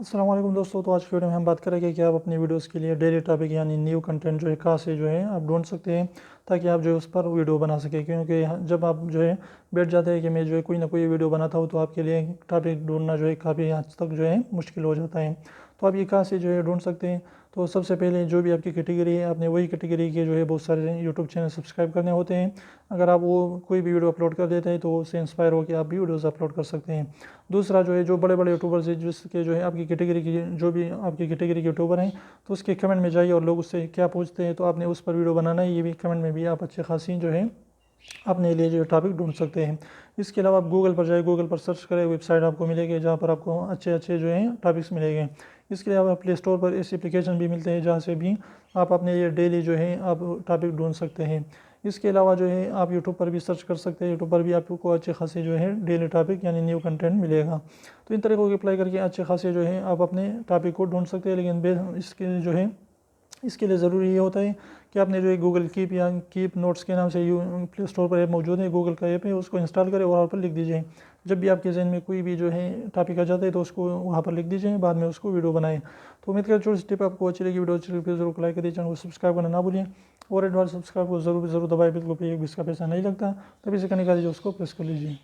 अस्सलाम वालेकुम दोस्तों। तो आज की वीडियो में हम बात करेंगे कि आप अपनी वीडियोस के लिए डेली टॉपिक यानी न्यू कंटेंट जो है कहाँ से जो है आप ढूंढ सकते हैं, ताकि आप जो है उस पर वीडियो बना सकें। क्योंकि जब आप जो है बैठ जाते हैं कि मैं जो है कोई ना कोई वीडियो बनाता हूँ, तो आपके लिए टॉपिक ढूंढना जो है काफ़ी हद तक जो है मुश्किल हो जाता है। तो आप ये कहाँ से जो है ढूंढ सकते हैं। तो सबसे पहले जो भी आपकी कैटेगरी है, आपने वही कैटेगरी के जो है बहुत सारे यूट्यूब चैनल सब्सक्राइब करने होते हैं। अगर आप वो कोई भी वीडियो अपलोड कर देते हैं तो उससे इंस्पायर होकर आप भी वीडियोज़ अपलोड कर सकते हैं। दूसरा जो है जो बड़े बड़े यूट्यूबर्स हैं, जिसके जो है आपकी कैटेगरी की जो भी आपकी कैटेगरी के यूट्यूबर हैं, तो उसके कमेंट में जाइए और लोग उससे क्या पूछते हैं तो आपने उस पर वीडियो बनाना है। ये भी कमेंट में भी आप अच्छे खासी जो है अपने लिए जो टॉपिक ढूंढ सकते हैं। इसके अलावा आप गूगल पर जाए, गूगल पर सर्च करें, वेबसाइट आपको मिलेगी जहाँ पर आपको अच्छे अच्छे जो हैं टॉपिक्स मिलेंगे। इसके अलावा प्ले स्टोर पर ऐसे एप्लीकेशन भी मिलते हैं जहाँ से भी आप अपने ये डेली जो है आप टॉपिक ढूंढ सकते हैं। इसके अलावा जो है आप यूट्यूब पर भी सर्च कर सकते हैं, यूट्यूब पर भी आपको अच्छे खासे जो है डेली टॉपिक यानी न्यू कंटेंट मिलेगा। तो इन तरीकों की अप्लाई करके अच्छे खासे जो है आप अपने टॉपिक को ढूंढ सकते हैं। लेकिन इसके जो है इसके लिए ज़रूरी ये होता है कि आपने जो है गूगल कीप या कीप नोट्स के नाम से प्ले स्टोर पर ऐप मौजूद है, गूगल का ऐप है, उसको इंस्टॉल करें और वहाँ पर लिख दीजिए। जब भी आपके जहन में कोई भी जो है टॉपिक आ जाता है तो उसको वहाँ पर लिख दीजिए, बाद में उसको वीडियो बनाएं। तो उम्मीद करता हूँ छोटी सी टिप आपको अच्छी लगी। वीडियो अच्छी लगी तो जरूर लाइक करिए, चैनल को सब्सक्राइब करना ना भूलिए और एडवांस सब्सक्राइब को जरूर दबाए, बिल्कुल भी इसका पैसा नहीं लगता। तभी से करने का उसको प्रेस कर लीजिए।